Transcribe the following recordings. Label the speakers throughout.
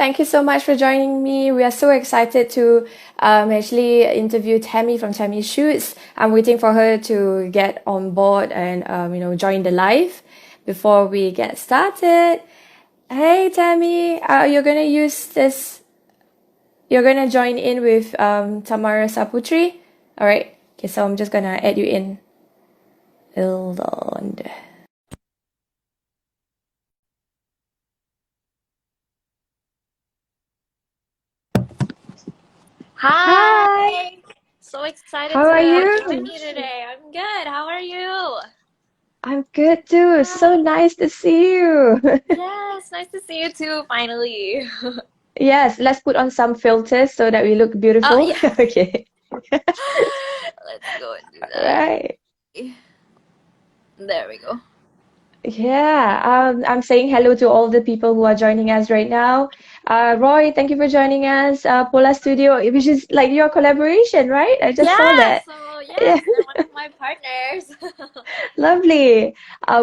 Speaker 1: Thank you so much for joining me. We are so excited to actually interview Tammie from Tammie Shoots. I'm waiting for her to get on board and join the live before we get started. Hey Tammie, you're gonna use this. You're gonna join in with Tamara Saputri. All right. Okay, so I'm just gonna add you in. Hold on. Hi.
Speaker 2: Hi, so excited
Speaker 1: How are
Speaker 2: to
Speaker 1: you?
Speaker 2: join you today. I'm good. How are you?
Speaker 1: I'm good too. So nice to see you.
Speaker 2: Yes, nice to see you too, finally.
Speaker 1: Yes, let's put on some filters so that we look
Speaker 2: Oh,
Speaker 1: beautiful.
Speaker 2: yeah.
Speaker 1: Okay.
Speaker 2: Let's go and do that.
Speaker 1: Right.
Speaker 2: There we go.
Speaker 1: Yeah. I'm saying hello to all the people who are joining us right now. Roy, thank you for joining us. Pola Studio, which is like your collaboration, right? I just saw
Speaker 2: Yeah,
Speaker 1: that.
Speaker 2: so
Speaker 1: Yeah.
Speaker 2: yes, they're one of my partners.
Speaker 1: Lovely.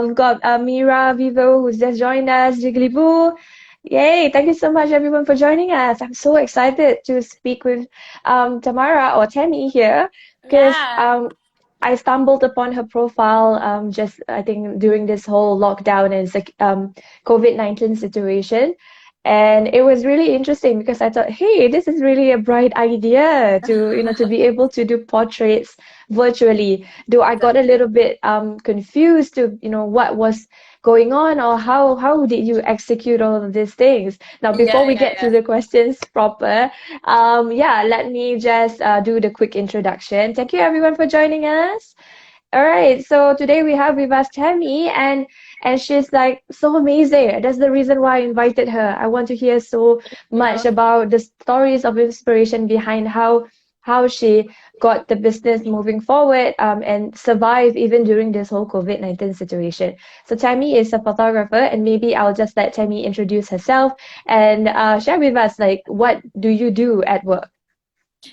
Speaker 1: We've got Mira Vivo who's just joined us, Jiggly. Yay. Thank you so much, everyone, for joining us. I'm so excited to speak with Tamara or Tammie here because
Speaker 2: Yeah.
Speaker 1: I stumbled upon her profile just, I think, during this whole lockdown and COVID-19 situation. And it was really interesting because I thought, hey, this is really a bright idea to be able to do portraits virtually. Though I got a
Speaker 2: Exactly.
Speaker 1: little bit confused to what was going on or how did you execute all of these things. Now, before
Speaker 2: Yeah,
Speaker 1: we
Speaker 2: yeah,
Speaker 1: get to
Speaker 2: yeah.
Speaker 1: the questions proper, yeah, let me just do the quick introduction. Thank you everyone for joining us. All right, so today we have with us Tammie, and she's like so amazing. That's the reason why I invited her. I want to hear so much
Speaker 2: Yeah.
Speaker 1: about the stories of inspiration behind how she got the business moving forward and survive even during this whole COVID-19 situation. So Tammie is a photographer, and maybe I'll just let Tammie introduce herself and share with us like what do you do at work?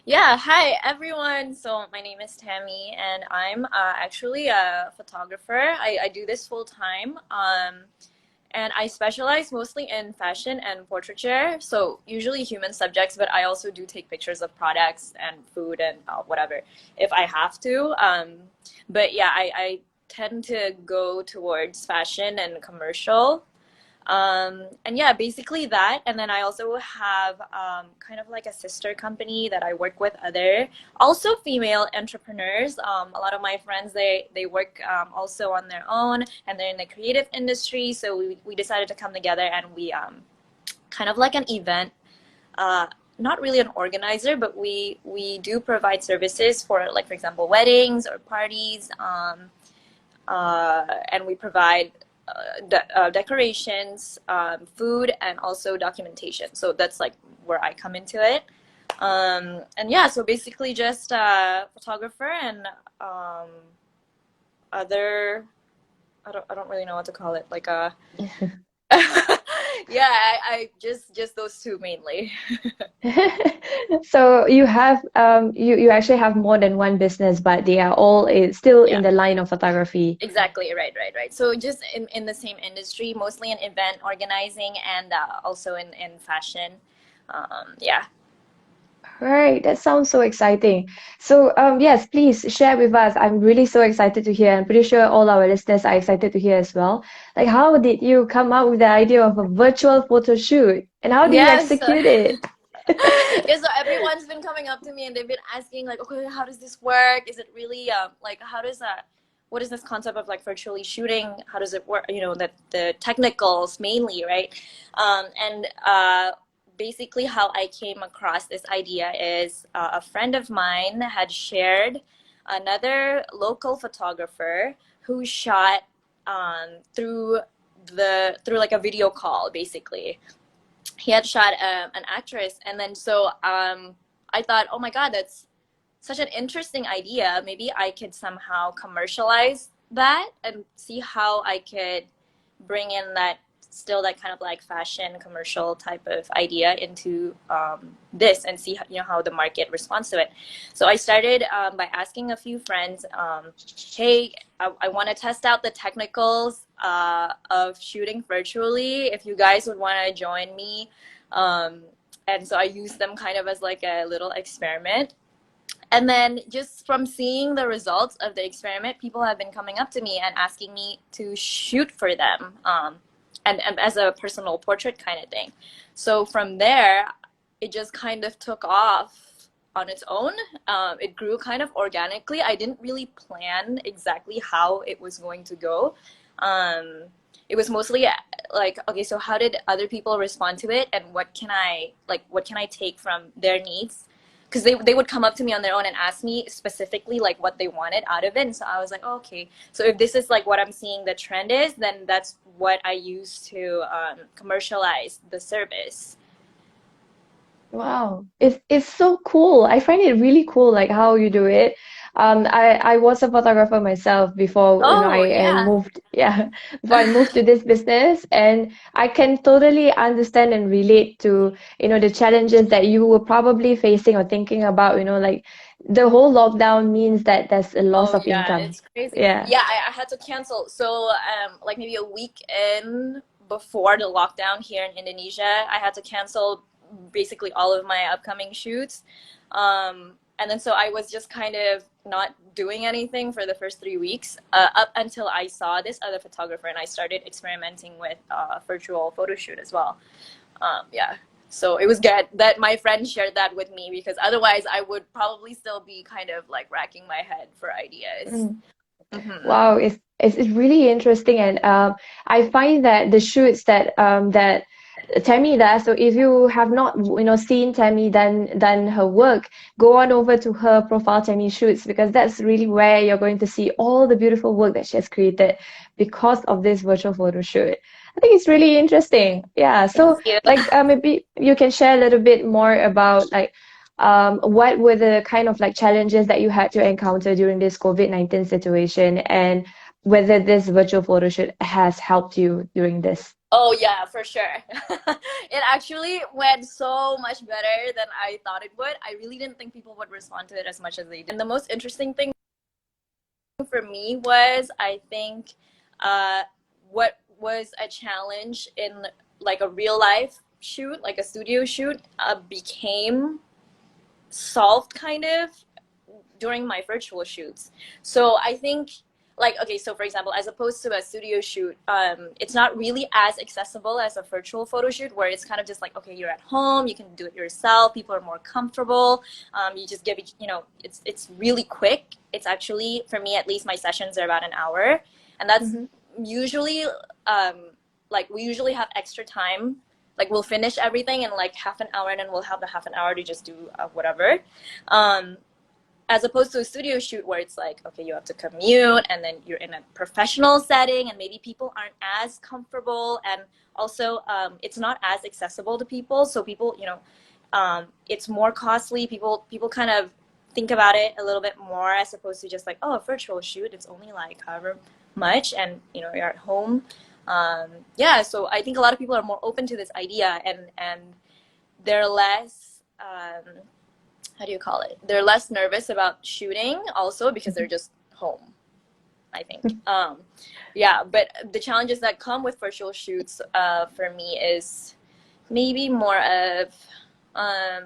Speaker 2: Yeah, hi everyone. So my name is Tammie, and I'm actually a photographer. I do this full time. And I specialize mostly in fashion and portraiture. So usually human subjects, but I also do take pictures of products and food and whatever if I have to. But yeah, I tend to go towards fashion and commercial. And yeah, basically that. And then I also have kind of like a sister company that I work with other also female entrepreneurs. A lot of my friends they work also on their own and they're in the creative industry. So we decided to come together and we kind of like an event. Uh, not really an organizer, but we do provide services for like for example weddings or parties. And we provide decorations, food, and also documentation. So that's like where I come into it. And yeah, so basically just a photographer and other. I don't really know what to call it. Like a yeah, I just those two mainly.
Speaker 1: So you actually have more than one business, but they are all still
Speaker 2: Yeah.
Speaker 1: in the line of photography.
Speaker 2: Exactly, right. So just in the same industry, mostly in event organizing and also in fashion. Yeah.
Speaker 1: Right, that sounds so exciting. So yes, please share with us. I'm really so excited to hear. I'm pretty sure all our listeners are excited to hear as well. Like how did you come up with the idea of a virtual photo shoot and how do you
Speaker 2: Yes.
Speaker 1: execute it?
Speaker 2: Yeah, so everyone's been coming up to me and they've been asking like, okay, how does this work? Is it really like how does that what is this concept of like virtually shooting? How does it work? You know, the technicals mainly, right? And basically how I came across this idea is a friend of mine had shared another local photographer who shot through like a video call basically. He had shot an actress, and then so I thought, oh my god, that's such an interesting idea. Maybe I could somehow commercialize that and see how I could bring in that still that kind of like fashion commercial type of idea into this and see how the market responds to it. So I started by asking a few friends, hey, I want to test out the technicals of shooting virtually if you guys would want to join me. Um, and so I used them kind of as like a little experiment. And then just from seeing the results of the experiment, people have been coming up to me and asking me to shoot for them, and as a personal portrait kind of thing. So from there, it just kind of took off on its own. It grew kind of organically. I didn't really plan exactly how it was going to go. Um, it was mostly like, okay, so how did other people respond to it, and what can I take from their needs? Because they would come up to me on their own and ask me specifically like what they wanted out of it, and so I was like, oh, okay, so if this is like what I'm seeing the trend is, then that's what I use to commercialize the service.
Speaker 1: Wow, it's so cool. I find it really cool, like how you do it. I was a photographer myself before,
Speaker 2: Oh
Speaker 1: I
Speaker 2: yeah.
Speaker 1: moved, yeah, before I moved to this business, and I can totally understand and relate to, the challenges that you were probably facing or thinking about, like the whole lockdown means that there's a loss
Speaker 2: Oh
Speaker 1: of
Speaker 2: yeah,
Speaker 1: income.
Speaker 2: it's crazy.
Speaker 1: Yeah.
Speaker 2: Yeah, I had to cancel. So like maybe a week in before the lockdown here in Indonesia, I had to cancel basically all of my upcoming shoots. And then so I was just kind of not doing anything for the first 3 weeks, up until I saw this other photographer and I started experimenting with virtual photo shoot as well. Yeah. So it was good that my friend shared that with me, because otherwise I would probably still be kind of like racking my head for ideas.
Speaker 1: Mm.
Speaker 2: Hmm.
Speaker 1: Wow, it's really interesting, and I find that the shoots that Tammie does. So if you have not seen Tammie done her work, go on over to her profile, Tammie Shoots, because that's really where you're going to see all the beautiful work that she has created because of this virtual photo shoot. I think it's really interesting. Yeah.
Speaker 2: Thank
Speaker 1: So
Speaker 2: you.
Speaker 1: like maybe you can share a little bit more about like what were the kind of like challenges that you had to encounter during this COVID-19 situation, and whether this virtual photo shoot has helped you during this?
Speaker 2: Oh yeah, for sure. It actually went so much better than I thought it would. I really didn't think people would respond to it as much as they did. And the most interesting thing for me was, I think, uh, what was a challenge in like a real life shoot, like a studio shoot, became solved kind of during my virtual shoots. So I think, like, okay, so for example, as opposed to a studio shoot, it's not really as accessible as a virtual photo shoot, where it's kind of just like, okay, you're at home, you can do it yourself, people are more comfortable. You just give it's really quick. It's actually, for me at least, my sessions are about an hour, and that's
Speaker 1: Mm-hmm.
Speaker 2: usually um, like we usually have extra time. Like we'll finish everything in like half an hour, and then we'll have the half an hour to just do whatever. Um, as opposed to a studio shoot where it's like, okay, you have to commute, and then you're in a professional setting, and maybe people aren't as comfortable, and also it's not as accessible to people, so people, it's more costly. People kind of think about it a little bit more, as opposed to just like, oh, a virtual shoot, it's only like however much, and you're at home. Yeah, so I think a lot of people are more open to this idea, and they're less how do you call it? They're less nervous about shooting also, because they're just home, I think. Yeah, but the challenges that come with virtual shoots for me is maybe more of um,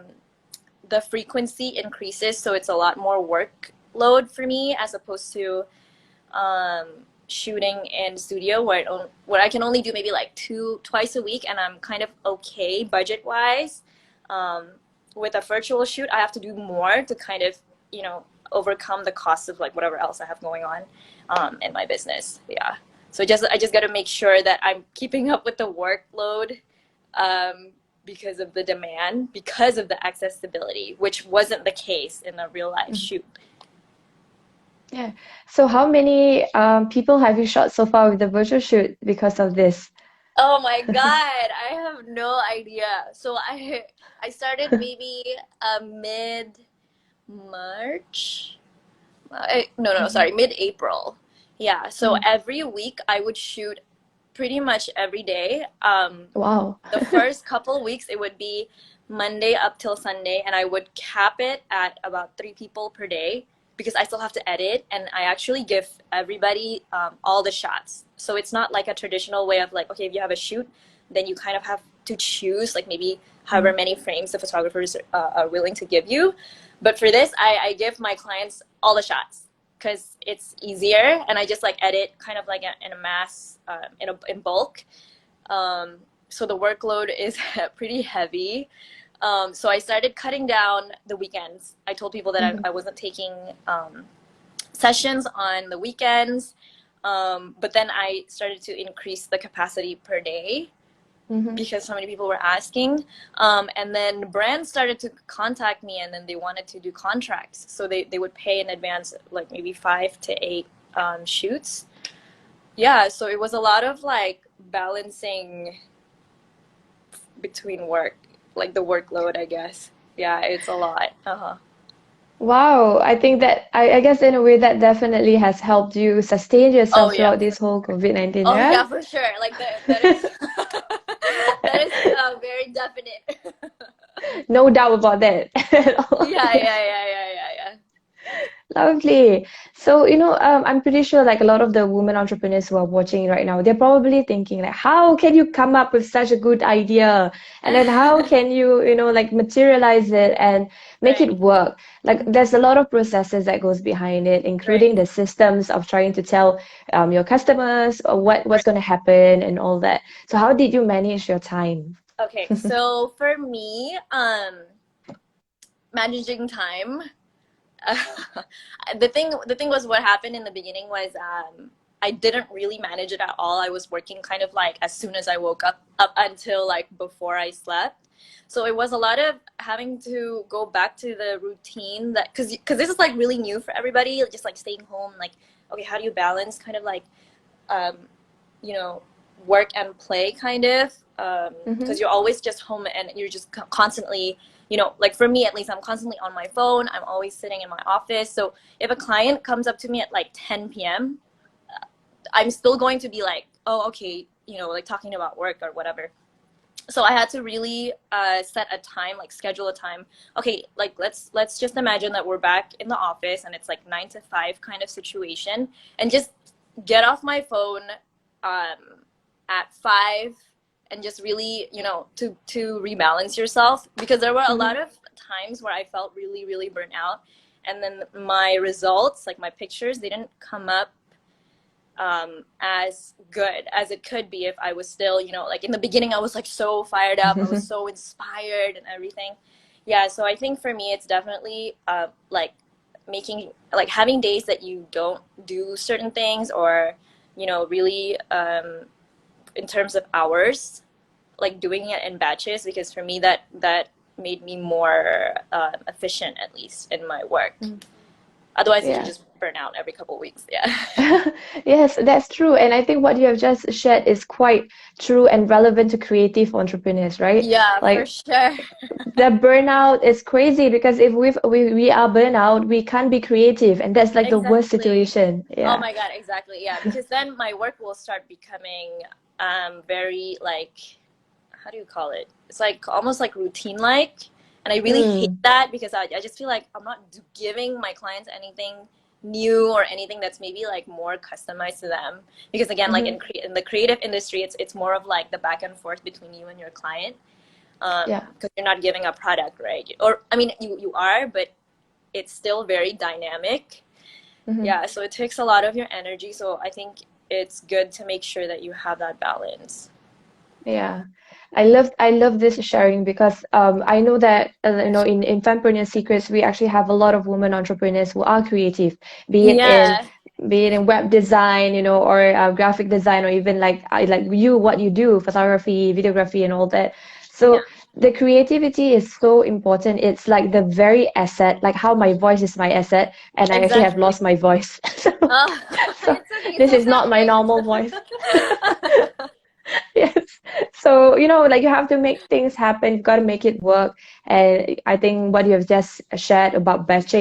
Speaker 2: the frequency increases, so it's a lot more workload for me, as opposed to um, shooting in studio where I can only do maybe like twice a week, and I'm kind of okay budget wise. Um, with a virtual shoot, I have to do more to kind of you know overcome the cost of like whatever else I have going on in my business. Yeah. So I just got to make sure that I'm keeping up with the workload, because of the demand, because of the accessibility, which wasn't the case in a real life
Speaker 1: Mm-hmm.
Speaker 2: shoot.
Speaker 1: Yeah. So how many people have you shot so far with the virtual shoot because of this?
Speaker 2: Oh my God, I have no idea. So I started maybe mid March. No,
Speaker 1: Mhm.
Speaker 2: sorry, mid April. Yeah, so
Speaker 1: Mm.
Speaker 2: every week I would shoot pretty much every day.
Speaker 1: Wow.
Speaker 2: The first couple weeks it would be Monday up till Sunday, and I would cap it at about 3 people per day, because I still have to edit, and I actually give everybody all the shots. So it's not like a traditional way of like, okay, if you have a shoot, then you kind of have to choose like maybe however many frames the photographers are willing to give you. But for this, I give my clients all the shots because it's easier, and I just like edit kind of like in a mass, in bulk. So the workload is pretty heavy. So I started cutting down the weekends. I told people that I wasn't taking sessions on the weekends, but then I started to increase the capacity per day because so many people were asking. And then brands started to contact me, and then they wanted to do contracts. So they would pay in advance, like maybe 5 to 8 shoots. Yeah, so it was a lot of like balancing between work, like the workload, I guess. Yeah, it's a lot. Uh-huh.
Speaker 1: Wow, I think that I guess in a way that definitely has helped you sustain
Speaker 2: Oh
Speaker 1: yourself
Speaker 2: yeah.
Speaker 1: throughout this whole COVID-19,
Speaker 2: Oh
Speaker 1: yeah?
Speaker 2: yeah, for sure. Like that is that is very definite.
Speaker 1: No doubt about that at all.
Speaker 2: Yeah,
Speaker 1: Yeah.
Speaker 2: yeah, yeah, yeah, yeah, yeah.
Speaker 1: Lovely. So, I'm pretty sure like a lot of the women entrepreneurs who are watching right now, they're probably thinking like, how can you come up with such a good idea? And then how can you, like materialize it and make
Speaker 2: Right.
Speaker 1: it work? Like there's a lot of processes that goes behind it,
Speaker 2: Right.
Speaker 1: including the systems of trying to tell your customers what's
Speaker 2: Right.
Speaker 1: going to happen and all that. So how did you manage your time?
Speaker 2: Okay, so for me, managing time. The thing was what happened in the beginning was I didn't really manage it at all. I was working kind of like as soon as I woke up until like before I slept. So it was a lot of having to go back to the routine that because this is like really new for everybody, just like staying home. Like, okay, how do you balance kind of like um, you know, work and play kind of,
Speaker 1: Mm-hmm.
Speaker 2: because you're always just home and you're just constantly, like for me at least, I'm constantly on my phone. I'm always sitting in my office. So if a client comes up to me at like 10 p.m., I'm still going to be like, oh, okay, like talking about work or whatever. So I had to really set a time, like schedule a time. Okay, like let's just imagine that we're back in the office and it's like 9 to 5 kind of situation, and just get off my phone at 5, and just really, to rebalance yourself, because there were a lot
Speaker 1: Mm-hmm.
Speaker 2: of times where I felt really really burnt out, and then my results, like my pictures, they didn't come up as good as it could be if I was still, like in the beginning, I was like so fired up, I was so inspired and everything. Yeah, so I think for me, it's definitely like making, like having days that you don't do certain things, or, really in terms of hours, like doing it in batches, because for me, that made me more efficient, at least in my work. Otherwise, you can
Speaker 1: Yeah.
Speaker 2: just burn out every couple of weeks. Yeah.
Speaker 1: Yes, that's true. And I think what you have just shared is quite true and relevant to creative entrepreneurs, right?
Speaker 2: Yeah, for
Speaker 1: Like
Speaker 2: sure.
Speaker 1: the burnout is crazy because if we are burnout, we can't be creative, and that's like the worst
Speaker 2: Exactly.
Speaker 1: situation.
Speaker 2: Oh
Speaker 1: Yeah.
Speaker 2: my God, exactly. Yeah, because then my work will start becoming very like, how do you call it? It's like almost like routine like. And I really hate
Speaker 1: Mm.
Speaker 2: that, because I just feel like I'm not giving my clients anything new, or anything that's maybe like more customized to them. Because again, like
Speaker 1: Hmm.
Speaker 2: in the creative industry, it's more of like the back and forth between you and your client.
Speaker 1: Yeah.
Speaker 2: Because you're not giving a product, right? Or I mean, you are, but it's still very dynamic.
Speaker 1: Hmm.
Speaker 2: Yeah, so it takes a lot of your energy. So I think it's good to make sure that you have that balance.
Speaker 1: Yeah. I love this sharing because I know that in Fempreneur Secrets we actually have a lot of women entrepreneurs who are creative, be it in
Speaker 2: Yeah,
Speaker 1: be it in web design, or graphic design, or even like what you do, photography, videography, and all that.
Speaker 2: yeah,
Speaker 1: So the creativity is so important. It's like the very asset, like how my voice is my asset, and I actually have
Speaker 2: exactly.
Speaker 1: lost my voice. So,
Speaker 2: Oh,
Speaker 1: so
Speaker 2: it's okay. You
Speaker 1: this
Speaker 2: still
Speaker 1: is not
Speaker 2: sound
Speaker 1: my
Speaker 2: great.
Speaker 1: normal voice. Yes. So, like you have to make things happen. You've got to make it work. And I think what you have just shared about batch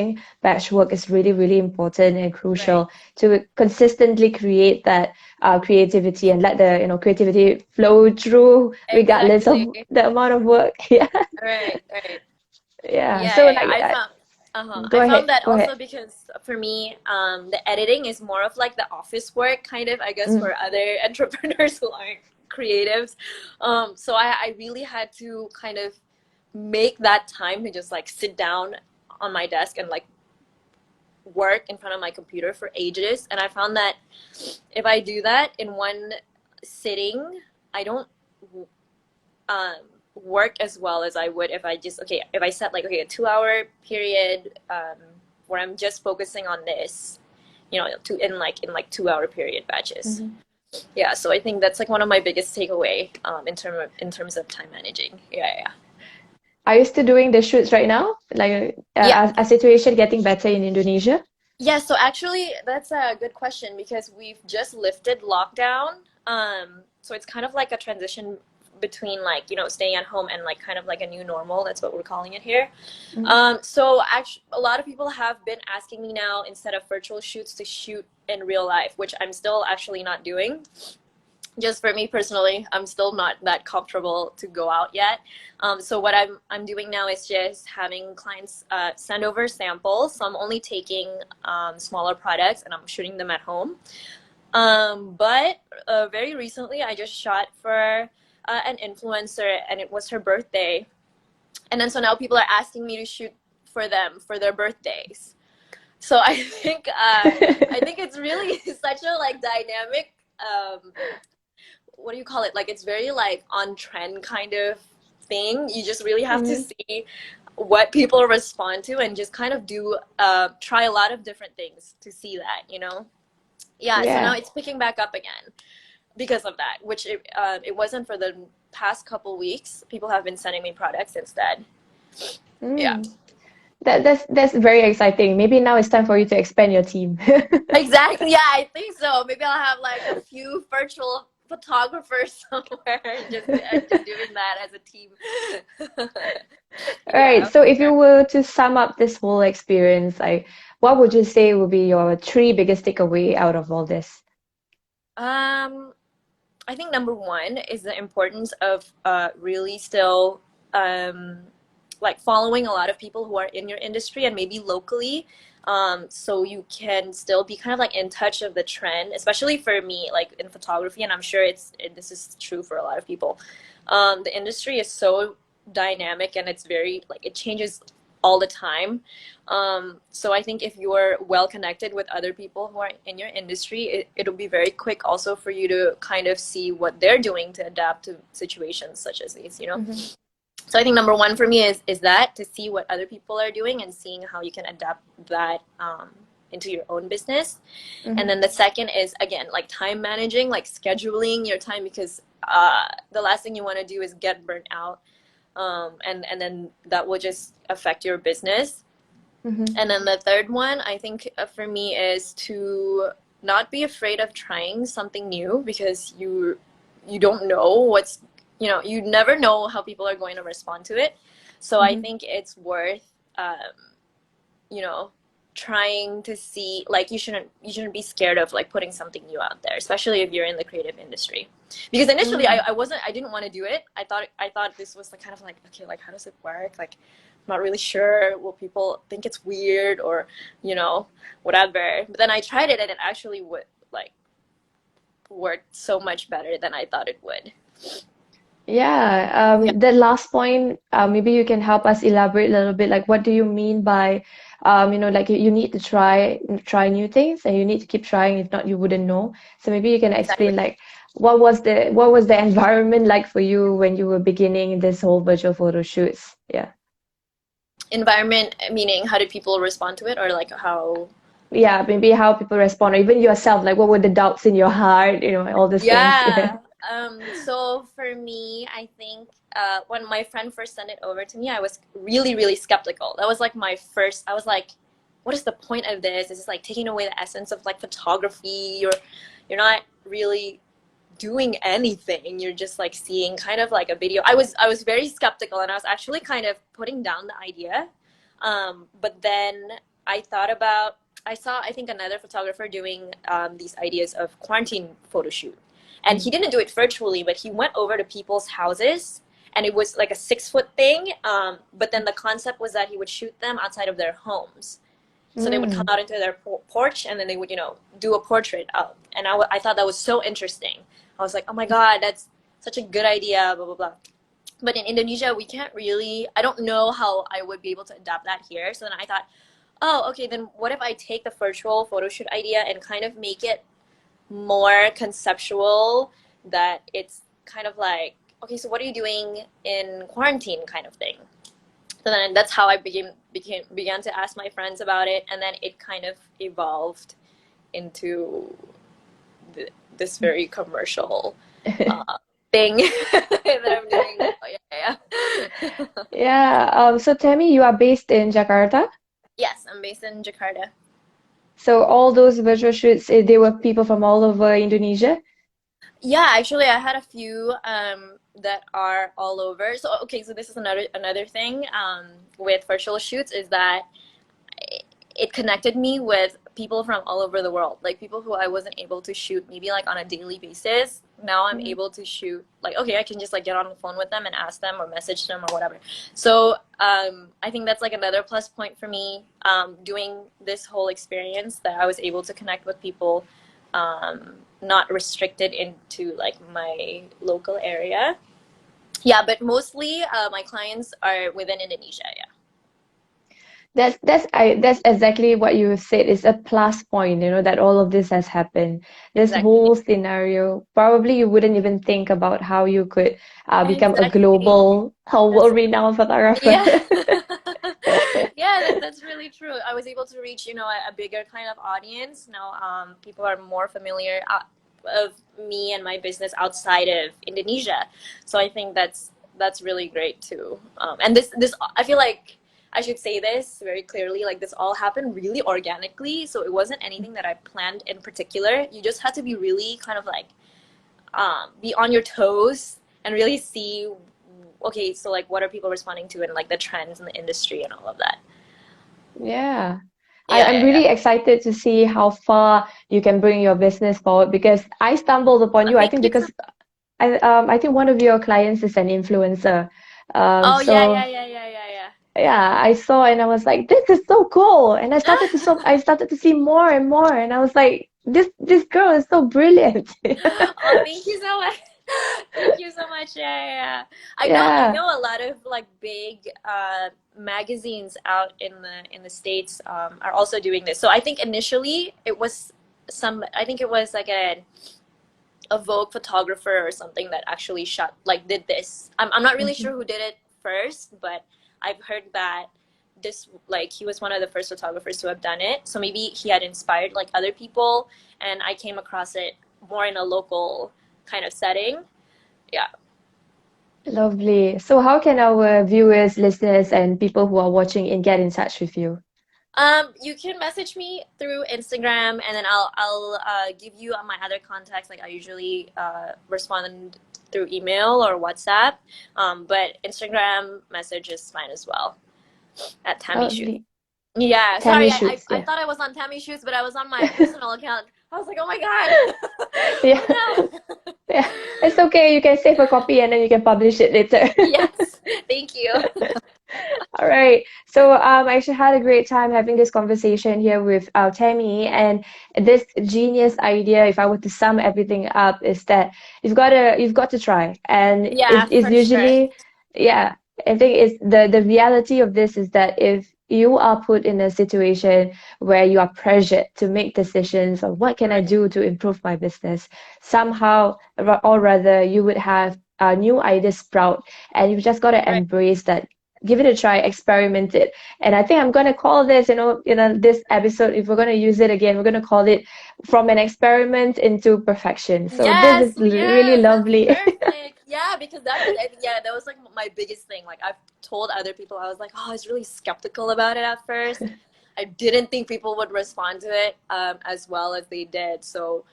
Speaker 1: work is really, really important and
Speaker 2: Right.
Speaker 1: crucial to consistently create that creativity and let the, creativity flow through regardless
Speaker 2: Exactly.
Speaker 1: of the amount of work. Yeah.
Speaker 2: Right, right.
Speaker 1: Yeah.
Speaker 2: Yeah,
Speaker 1: So
Speaker 2: yeah, yeah.
Speaker 1: like,
Speaker 2: I found.
Speaker 1: Go
Speaker 2: I
Speaker 1: ahead.
Speaker 2: found that
Speaker 1: Go ahead.
Speaker 2: also because for me, the editing is more of like the office work kind of, I guess,
Speaker 1: Mm,
Speaker 2: for other entrepreneurs who aren't creatives. So I really had to kind of make that time to just like sit down on my desk and like work in front of my computer for ages. And I found that if I do that in one sitting, I don't um, work as well as I would if I just okay if I set like okay a 2 hour period where I'm just focusing on this, you know, in like 2 hour period batches.
Speaker 1: mhm.
Speaker 2: Yeah, so I think that's like one of my biggest takeaway in terms of time managing. Yeah.
Speaker 1: Are you still doing the shoots right now? Like,
Speaker 2: Yeah.
Speaker 1: a situation getting better in Indonesia?
Speaker 2: Yeah, so actually that's a good question because we've just lifted lockdown. So it's kind of like a transition between like, you know, staying at home and like kind of like a new normal. That's what we're calling it here.
Speaker 1: Mhm.
Speaker 2: So actually a lot of people have been asking me now instead of virtual shoots to shoot in real life, which I'm still actually not doing. Just for me personally, I'm still not that comfortable to go out yet. So what I'm doing now is just having clients send over samples. So I'm only taking smaller products and I'm shooting them at home. But very recently, I just shot for an influencer, and it was her birthday. And then so now people are asking me to shoot for them for their birthdays. So I think it's really such a like dynamic what do you call it? Like it's very like on trend kind of thing. You just really have to
Speaker 1: Mhm.
Speaker 2: see what people respond to and just kind of do try a lot of different things to see that, you know? Yeah, so now
Speaker 1: Yeah.
Speaker 2: it's picking back up again because of that, which it wasn't for the past couple weeks. People have been sending me products instead. Yeah.
Speaker 1: Mm. That's very exciting. Maybe now it's time for you to expand your team.
Speaker 2: Exactly. Yeah, I think so. Maybe I'll have like a few virtual photographers somewhere and just doing that as a team.
Speaker 1: All right.
Speaker 2: Yeah,
Speaker 1: So
Speaker 2: for
Speaker 1: if you
Speaker 2: sure.
Speaker 1: were to sum up this whole experience, like what would you say would be your three biggest takeaway out of all this?
Speaker 2: Um, I think number one is the importance of really still um, like following a lot of people who are in your industry and maybe locally, so you can still be kind of like in touch of the trend, especially for me, like in photography, and I'm sure this is true for a lot of people. The industry is so dynamic and it's very like it changes all the time. So I think if you're well connected with other people who are in your industry, it'll be very quick also for you to kind of see what they're doing to adapt to situations such as these, you know?
Speaker 1: Hmm.
Speaker 2: So I think number one for me is that to see what other people are doing and seeing how you can adapt that into your own business. And
Speaker 1: Hmm.
Speaker 2: then the second is again like time managing, like scheduling your time because the last thing you want to do is get burnt out, and then that will just affect your business.
Speaker 1: Hmm.
Speaker 2: And then the third one, I think for me, is to not be afraid of trying something new because you don't know what's you never know how people are going to respond to it. So I
Speaker 1: Hmm.
Speaker 2: think it's worth you know trying to see like you shouldn't be scared of like putting something new out there, especially if you're in the creative industry, because initially
Speaker 1: Mm.
Speaker 2: I didn't want to do it. I thought this was like kind of like okay, like how does it work, like I'm not really sure, will people think it's weird or whatever. But then I tried it and it actually would like worked so much better than I thought it would.
Speaker 1: Yeah.
Speaker 2: Yeah.
Speaker 1: The last point, maybe you can help us elaborate a little bit. Like, what do you mean by, like you need to try new things, and you need to keep trying. If not, you wouldn't know. So maybe you can
Speaker 2: Exactly.
Speaker 1: explain like what was the environment like for you when you were beginning this whole virtual photo shoots? Yeah.
Speaker 2: Environment meaning how did people respond to it or like how.
Speaker 1: Yeah, maybe how people respond, or even yourself, like what were the doubts in your heart, all these things. Yeah.
Speaker 2: Yeah. So for me, I think when my friend first sent it over to me, I was really, really skeptical. That was like my first. I was like, "What is the point of this? This is like taking away the essence of like photography. You're not really doing anything. You're just like seeing kind of like a video." I was very skeptical, and I was actually kind of putting down the idea. But then I thought about. I saw I think another photographer doing these ideas of quarantine photo shoot, and he
Speaker 1: Mm.
Speaker 2: didn't do it virtually, but he went over to people's houses and it was like a 6 foot thing. But then the concept was that he would shoot them outside of their homes. So they would come
Speaker 1: Mm.
Speaker 2: out into their porch, and then they would, do a portrait out. And I thought that was so interesting. I was like, oh my God, that's such a good idea, blah, blah, blah. But in Indonesia, we can't really, I don't know how I would be able to adapt that here. So then I thought, oh, okay, then what if I take the virtual photo shoot idea and kind of make it more conceptual, that it's kind of like, okay, so what are you doing in quarantine kind of thing. So then that's how I began to ask my friends about it, and then it kind of evolved into this very commercial uh, thing that I'm doing. Oh, yeah, yeah.
Speaker 1: Yeah. So Tammy, you are based in Jakarta.
Speaker 2: Yes, I'm based in Jakarta.
Speaker 1: So all those virtual shoots, they were people from all over Indonesia.
Speaker 2: Yeah, actually, I had a few that are all over. So okay, so this is another thing with virtual shoots, is that it connected me with people from all over the world, like people who I wasn't able to shoot maybe like on a daily basis. Now I'm
Speaker 1: Mm.
Speaker 2: able to shoot, like, okay, I can just like get on the phone with them and ask them or message them or whatever. So I think that's like another plus point for me, doing this whole experience, that I was able to connect with people, not restricted into like my local area. Yeah, but mostly my clients are within Indonesia. Yeah,
Speaker 1: That's exactly what you said. It's a plus point, that all of this has happened. This
Speaker 2: exactly.
Speaker 1: whole scenario, probably you wouldn't even think about how you could become a
Speaker 2: Exactly.
Speaker 1: global, a
Speaker 2: That's
Speaker 1: world-renowned photographer.
Speaker 2: Yeah. Yeah, that's really true. I was able to reach, a bigger kind of audience. Now, people are more familiar of me and my business outside of Indonesia. So I think that's really great too. And this I feel like I should say this very clearly. Like, this all happened really organically. So it wasn't anything that I planned in particular. You just had to be really kind of like, be on your toes and really see, okay, so like what are people responding to, and like the trends in the industry and all of that.
Speaker 1: Yeah.
Speaker 2: Yeah,
Speaker 1: I'm
Speaker 2: yeah, yeah.
Speaker 1: really excited to see how far you can bring your business forward because I stumbled upon you, I
Speaker 2: Thank
Speaker 1: think
Speaker 2: you so.
Speaker 1: because I think one of your clients is an influencer.
Speaker 2: Oh yeah,
Speaker 1: So
Speaker 2: yeah, yeah, yeah, yeah, yeah.
Speaker 1: yeah, I saw and I was like, this is so cool. And I started to see more and more and I was like, this girl is so brilliant.
Speaker 2: Oh, thank you so much. Thank you so much. Yeah, yeah, yeah. I
Speaker 1: Yeah.
Speaker 2: know a lot of like big magazines out in the States are also doing this. So I think initially it was I think it was like a Vogue photographer or something that actually shot, like, did this. I'm not really
Speaker 1: Mhm.
Speaker 2: sure who did it first, but I've heard that this, like, he was one of the first photographers to have done it. So maybe he had inspired like other people, and I came across it more in a local kind of setting. Yeah.
Speaker 1: Lovely. So how can our viewers, listeners, and people who are watching in get in touch with you?
Speaker 2: You can message me through Instagram, and then I'll give you my other contacts. Like, I usually respond through email or WhatsApp, but Instagram message is fine as well, at Tammy Shoes.
Speaker 1: Lovely.
Speaker 2: Yeah,
Speaker 1: Tammy
Speaker 2: sorry,
Speaker 1: shoots,
Speaker 2: I
Speaker 1: yeah.
Speaker 2: thought I was on Tammy Shoes, but I was on my personal account. I was like, oh my God,
Speaker 1: Yeah.
Speaker 2: oh no.
Speaker 1: Yeah. It's okay. You can save a copy and then you can publish it later.
Speaker 2: Yes, thank you.
Speaker 1: All right. So I actually had a great time having this conversation here with Tammy, and this genius idea, if I were to sum everything up, is that you've got to try, and
Speaker 2: Yeah,
Speaker 1: it's
Speaker 2: for sure.
Speaker 1: usually, yeah. I think it's the reality of this is that if you are put in a situation where you are pressured to make decisions of what can I
Speaker 2: Right,
Speaker 1: do to improve my business, somehow, or rather, you would have new ideas sprout, and you've just got to
Speaker 2: right.
Speaker 1: embrace that, give it a try, experiment it. And I think I'm gonna call this, this episode, if we're gonna use it again, we're gonna call it from an experiment into perfection. So this
Speaker 2: Yes,
Speaker 1: is really
Speaker 2: yes, that's
Speaker 1: lovely.
Speaker 2: perfect. Yeah, because yeah, that was like my biggest thing. Like, I've told other people, I was like, oh, I was really skeptical about it at first. I didn't think people would respond to it as well as they did. So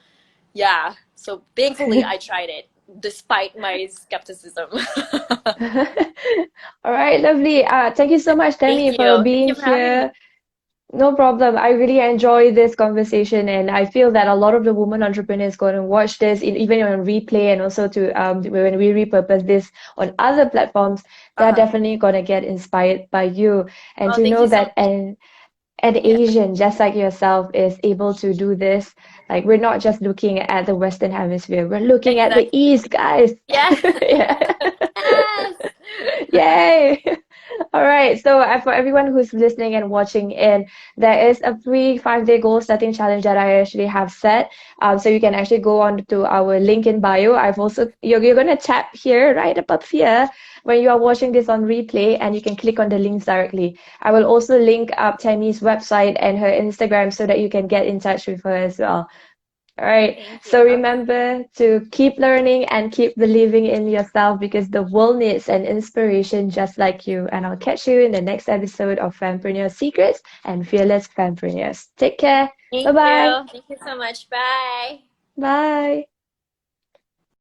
Speaker 2: yeah, so thankfully I tried it despite my skepticism.
Speaker 1: All right, lovely. Thank you so much, Tammy,
Speaker 2: Thank
Speaker 1: for
Speaker 2: you. Thank
Speaker 1: being
Speaker 2: you for having me.
Speaker 1: here. No problem. I really enjoy this conversation, and I feel that a lot of the women entrepreneurs going to watch this, even on replay, and also to when we repurpose this on other platforms, they're
Speaker 2: Uh-huh.
Speaker 1: definitely going to get inspired by you, and
Speaker 2: Oh,
Speaker 1: to
Speaker 2: thank
Speaker 1: know
Speaker 2: you so
Speaker 1: that
Speaker 2: much.
Speaker 1: an
Speaker 2: Yeah.
Speaker 1: Asian just like yourself is able to do this. Like we're not just looking at the Western Hemisphere, we're looking at the
Speaker 2: Exactly.
Speaker 1: East, guys.
Speaker 2: Yeah.
Speaker 1: Yeah.
Speaker 2: Yes.
Speaker 1: Yay! All right. So for everyone who's listening and watching in, there is a free 5-day goal setting challenge that I actually have set. So you can actually go on to our link in bio. I've also you're gonna tap here right above here when you are watching this on replay, and you can click on the links directly. I will also link up Tammie's website and her Instagram so that you can get in touch with her as well. All right.
Speaker 2: Thank you.
Speaker 1: So remember to keep learning and keep believing in yourself because the world needs an inspiration just like you. And I'll catch you in the next episode of Fempreneur Secrets and Fearless Fempreneurs. Take care.
Speaker 2: Thank
Speaker 1: Bye-bye.
Speaker 2: you. Thank you so much. Bye.
Speaker 1: Bye.